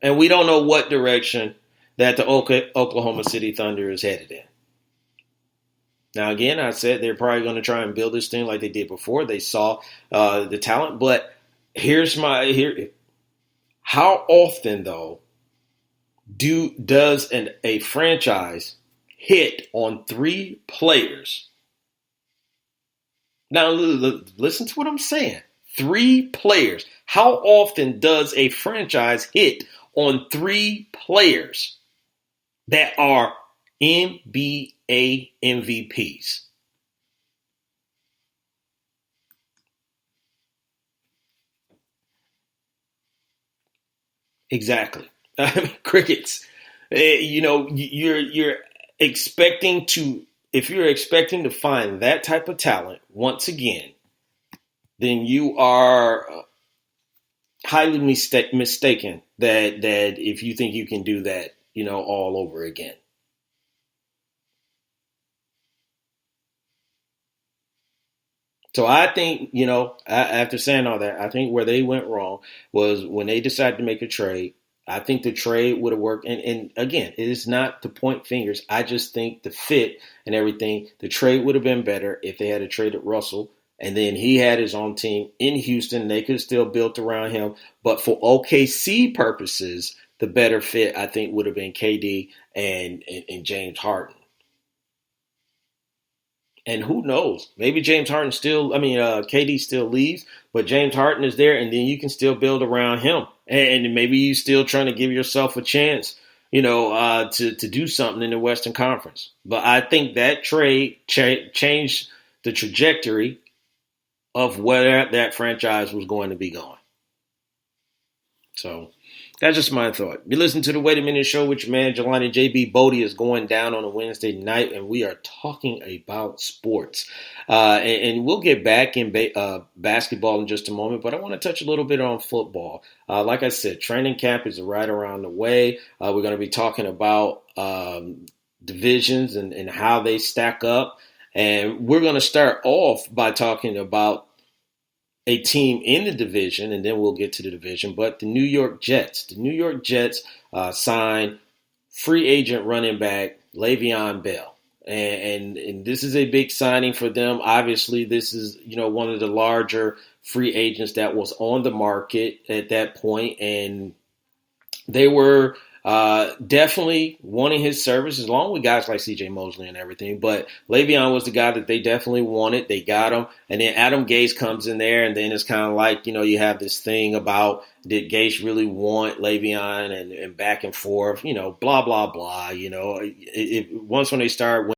And we don't know what direction that the Oklahoma City Thunder is headed in. Now, again, I said they're probably going to try and build this thing like they did before. They saw the talent. But how often, though, does a franchise hit on 3 players? Now, listen to what I'm saying. 3 players. How often does a franchise hit on 3 players that are NBA MVPs? Exactly. Crickets. You're expecting to, if you're expecting to find that type of talent once again, then you are highly mistaken that if you think you can do that, all over again. So I think, after saying all that, I think where they went wrong was when they decided to make a trade. I think the trade would have worked. And again, it is not to point fingers. I just think the fit and everything, the trade would have been better if they had a traded Russell. And then he had his own team in Houston. They could have still built around him. But for OKC purposes, the better fit, I think, would have been KD and James Harden. And who knows? Maybe KD still leaves, but James Harden is there, and then you can still build around him. And maybe you still trying to give yourself a chance, to do something in the Western Conference. But I think that trade changed the trajectory of where that franchise was going to be going. So that's just my thought. You listen to the Wait a Minute Show with your man, Jelani. JB Bodie is going down on a Wednesday night, and we are talking about sports. And we'll get back in basketball in just a moment, but I want to touch a little bit on football. Like I said, training camp is right around the way. We're going to be talking about divisions and how they stack up. And we're going to start off by talking about a team in the division, and then we'll get to the division, but the New York Jets. The New York Jets signed free agent running back Le'Veon Bell. And this is a big signing for them. Obviously, this is, one of the larger free agents that was on the market at that point, and they were definitely wanting his services, along with guys like C.J. Mosley and everything. But Le'Veon was the guy that they definitely wanted. They got him. And then Adam Gase comes in there, and then it's kind of like, you have this thing about, did Gase really want Le'Veon and back and forth, blah, blah, blah. Once when they start